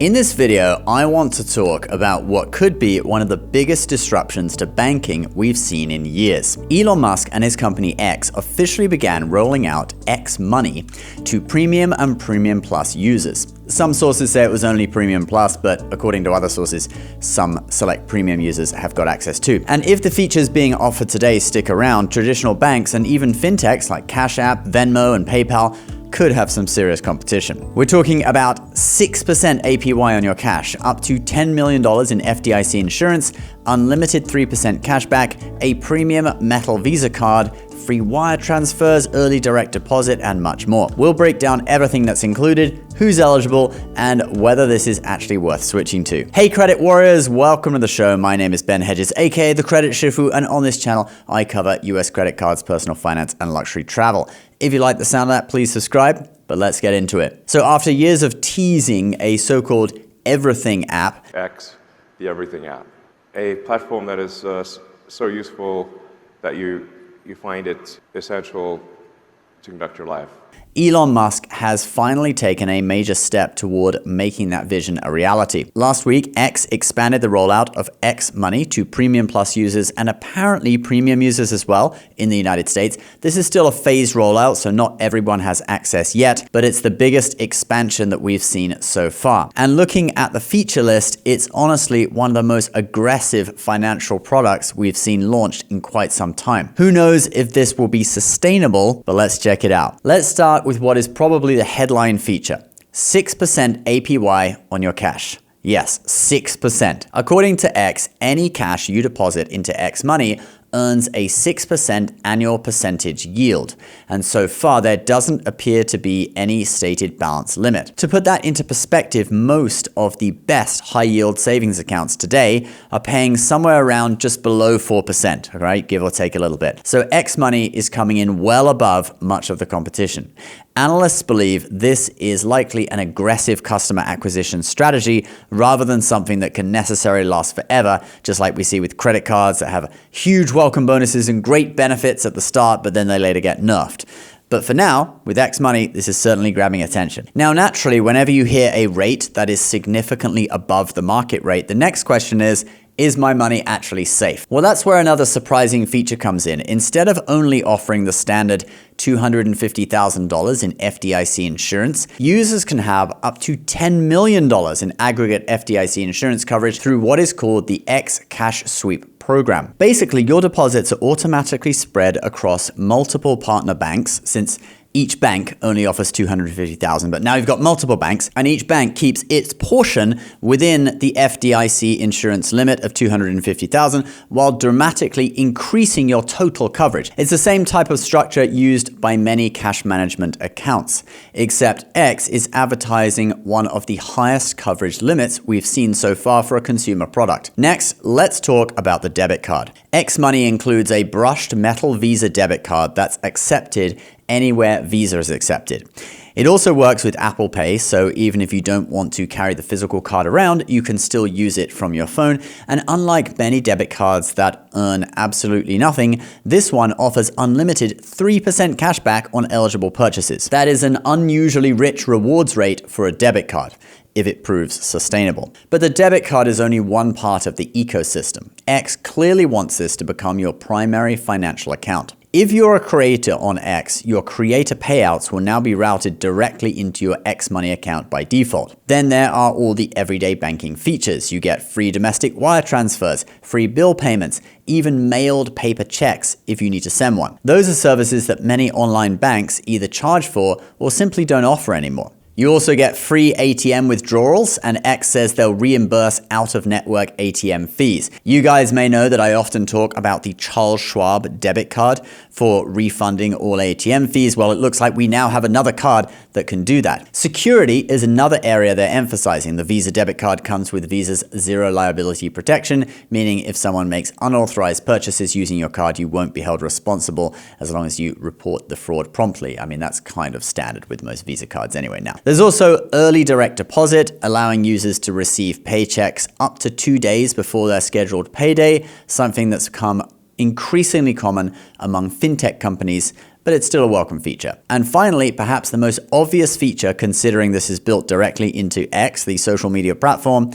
In this video, I want to talk about what could be one of the biggest disruptions to banking we've seen in years. Elon Musk and his company X officially began rolling out X Money to Premium and Premium Plus users. Some sources say it was only Premium Plus, but according to other sources, some select Premium users have got access too. And if the features being offered today stick around, traditional banks and even fintechs like Cash App, Venmo, and PayPal could have some serious competition. We're talking about 6% APY on your cash, up to $10 million in FDIC insurance, unlimited 3% cashback, a premium metal Visa card, free wire transfers, early direct deposit, and much more. We'll break down everything that's included, who's eligible, and whether this is actually worth switching to. Hey credit warriors, welcome to the show. My name is Ben Hedges, aka the Credit Shifu, and on this channel, I cover US credit cards, personal finance, and luxury travel. If you like the sound of that, please subscribe, but let's get into it. So after years of teasing a so-called everything app, X, the everything app, a platform that is so useful that you find it essential to conduct your life. Elon Musk has finally taken a major step toward making that vision a reality. Last week, X expanded the rollout of X Money to Premium Plus users and apparently Premium users as well in the United States. This is still a phased rollout, so not everyone has access yet, but it's the biggest expansion that we've seen so far. And looking at the feature list, it's honestly one of the most aggressive financial products we've seen launched in quite some time. Who knows if this will be sustainable, but let's check it out. Let's start with what is probably the headline feature: 6% APY on your cash. Yes, 6%. According to X, any cash you deposit into X Money earns a 6% annual percentage yield. And so far, there doesn't appear to be any stated balance limit. To put that into perspective, most of the best high yield savings accounts today are paying somewhere around just below 4%, right? Give or take a little bit. So X Money is coming in well above much of the competition. Analysts believe this is likely an aggressive customer acquisition strategy rather than something that can necessarily last forever, just like we see with credit cards that have huge welcome bonuses and great benefits at the start, but then they later get nerfed. But for now, with X Money, this is certainly grabbing attention. Now, naturally, whenever you hear a rate that is significantly above the market rate, the next question is my money actually safe? Well, that's where another surprising feature comes in. Instead of only offering the standard $250,000 in FDIC insurance, users can have up to $10 million in aggregate FDIC insurance coverage through what is called the X Cash Sweep program. Basically, your deposits are automatically spread across multiple partner banks, since each bank only offers $250,000, but now you've got multiple banks, and each bank keeps its portion within the FDIC insurance limit of $250,000 while dramatically increasing your total coverage. It's the same type of structure used by many cash management accounts, except X is advertising one of the highest coverage limits we've seen so far for a consumer product. Next, let's talk about the debit card. X Money includes a brushed metal Visa debit card that's accepted anywhere Visa is accepted. It also works with Apple Pay, so even if you don't want to carry the physical card around, you can still use it from your phone. And unlike many debit cards that earn absolutely nothing, this one offers unlimited 3% cashback on eligible purchases. That is an unusually rich rewards rate for a debit card, if it proves sustainable. But the debit card is only one part of the ecosystem. X clearly wants this to become your primary financial account. If you're a creator on X, your creator payouts will now be routed directly into your X Money account by default. Then there are all the everyday banking features. You get free domestic wire transfers, free bill payments, even mailed paper checks if you need to send one. Those are services that many online banks either charge for or simply don't offer anymore. You also get free ATM withdrawals, and X says they'll reimburse out-of-network ATM fees. You guys may know that I often talk about the Charles Schwab debit card for refunding all ATM fees. Well, it looks like we now have another card that can do that. Security is another area they're emphasizing. The Visa debit card comes with Visa's zero liability protection, meaning if someone makes unauthorized purchases using your card, you won't be held responsible as long as you report the fraud promptly. I mean, that's kind of standard with most Visa cards anyway now. There's also early direct deposit, allowing users to receive paychecks up to 2 days before their scheduled payday, something that's become increasingly common among fintech companies but it's still a welcome feature. And finally, perhaps the most obvious feature, considering this is built directly into X, the social media platform,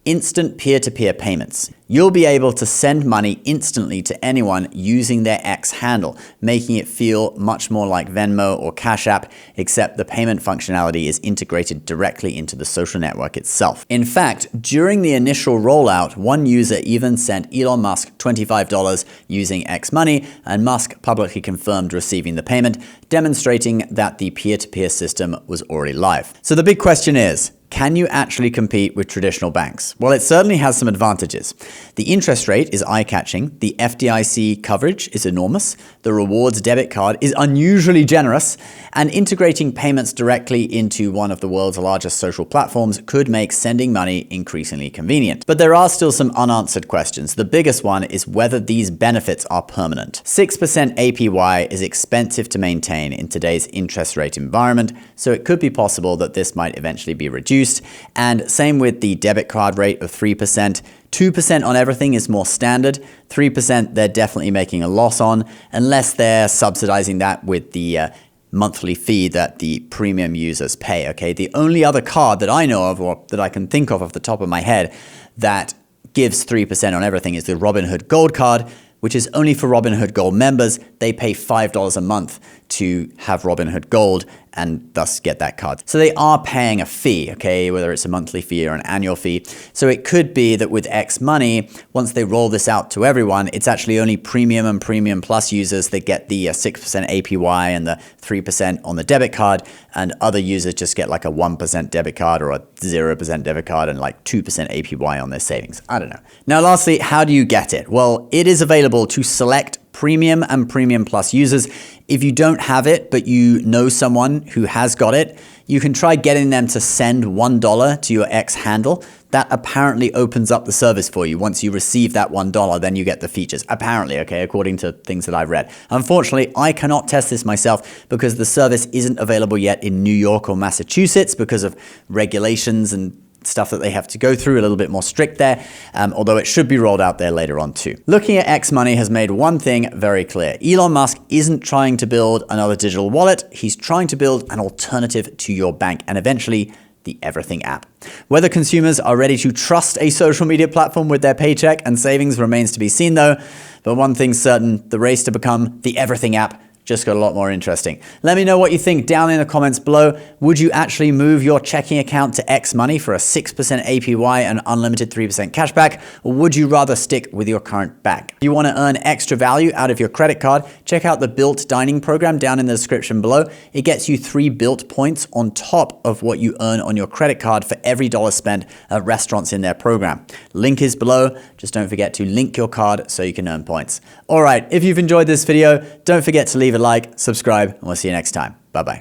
instant peer-to-peer payments. You'll be able to send money instantly to anyone using their X handle, making it feel much more like Venmo or Cash App, except the payment functionality is integrated directly into the social network itself. In fact, during the initial rollout, one user even sent Elon Musk $25 using X Money, and Musk publicly confirmed receiving the payment, demonstrating that the peer-to-peer system was already live. So the big question is, can you actually compete with traditional banks? Well, it certainly has some advantages. The interest rate is eye-catching, the FDIC coverage is enormous, the rewards debit card is unusually generous, and integrating payments directly into one of the world's largest social platforms could make sending money increasingly convenient. But there are still some unanswered questions. The biggest one is whether these benefits are permanent. 6% APY is expensive to maintain in today's interest rate environment, so it could be possible that this might eventually be reduced. And same with the debit card rate of 3%. 2% on everything is more standard. 3% they're definitely making a loss on, unless they're subsidizing that with the monthly fee that the premium users pay. Okay, the only other card that I know of, or that I can think of off the top of my head, that gives 3% on everything is the Robinhood Gold card, which is only for Robinhood Gold members. They pay $5 a month to have Robinhood Gold and thus get that card. So they are paying a fee, okay, whether it's a monthly fee or an annual fee. So it could be that with X Money, once they roll this out to everyone, it's actually only premium and premium plus users that get the 6% APY and the 3% on the debit card, and other users just get like a 1% debit card or a 0% debit card and like 2% APY on their savings. I don't know. Now, lastly, how do you get it? Well, it is available to select premium and premium plus users. If you don't have it, but you know someone who has got it, you can try getting them to send $1 to your X handle. That apparently opens up the service for you. Once you receive that $1, then you get the features. Apparently, okay, according to things that I've read. Unfortunately, I cannot test this myself because the service isn't available yet in New York or Massachusetts because of regulations and stuff that they have to go through, a little bit more strict there, although it should be rolled out there later on too. Looking at X Money has made one thing very clear. Elon Musk isn't trying to build another digital wallet. He's trying to build an alternative to your bank and eventually the Everything app. Whether consumers are ready to trust a social media platform with their paycheck and savings remains to be seen though. But one thing's certain, the race to become the Everything app just got a lot more interesting. Let me know what you think down in the comments below. Would you actually move your checking account to X Money for a 6% APY and unlimited 3% cashback, or would you rather stick with your current bank? If you want to earn extra value out of your credit card, check out the Built Dining program down in the description below. It gets you 3 Built points on top of what you earn on your credit card for every dollar spent at restaurants in their program. Link is below. Just don't forget to link your card so you can earn points. All right, if you've enjoyed this video, don't forget to leave a like, subscribe, and we'll see you next time. Bye-bye.